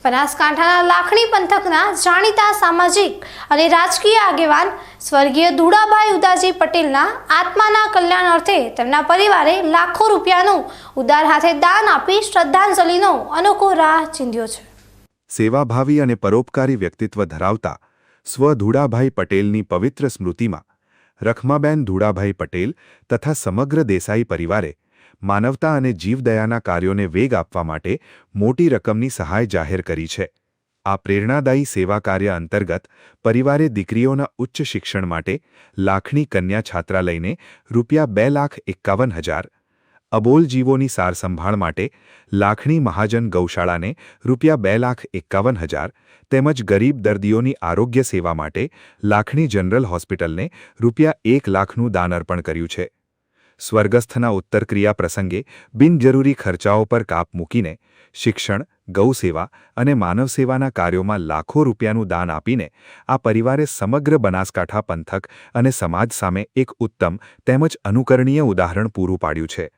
બનાસકાંઠાના લાખણી પંથકના જાણીતા સામાજિક અને રાજકીય આગેવાન સ્વર્ગીય ધુડાભાઈ ઉદાજી પટેલના આત્માના કલ્યાણ અર્થે તેમના પરિવારે લાખો રૂપિયાનું ઉદાર હાથે દાન આપી શ્રદ્ધાંજલિનો અનોખો રાહ ચીંધ્યો છે. સેવાભાવી અને પરોપકારી વ્યક્તિત્વ ધરાવતા સ્વ ધુડાભાઈ પટેલની પવિત્ર સ્મૃતિમાં રખમાબેન ધુડાભાઈ પટેલ તથા સમગ્ર દેસાઈ પરિવારે માનવતા અને જીવદયાના કાર્યોને વેગ આપવા માટે મોટી રકમની સહાય જાહેર કરી છે. આ પ્રેરણાદાયી સેવા કાર્ય અંતર્ગત પરિવારે દીકરીઓના ઉચ્ચ શિક્ષણ માટે લાખણી કન્યા છાત્રાલયને ₹2,51,000, અબોલ જીવોની સારસંભાળ માટે લાખણી મહાજન ગૌશાળાને ₹2,51,000 તેમજ ગરીબ દર્દીઓની આરોગ્ય સેવા માટે લાખણી જનરલ હોસ્પિટલને ₹1,00,000નું દાન અર્પણ કર્યું છે. સ્વર્ગસ્થના ઉત્તરક્રિયા પ્રસંગે બિનજરૂરી ખર્ચાઓ પર કાપ મૂકીને શિક્ષણ, ગૌસેવા અને માનવસેવાના કાર્યોમાં લાખો રૂપિયાનું દાન આપીને આ પરિવારે સમગ્ર બનાસકાંઠા પંથક અને સમાજ સામે એક ઉત્તમ તેમજ અનુકરણીય ઉદાહરણ પૂરું પાડ્યું છે.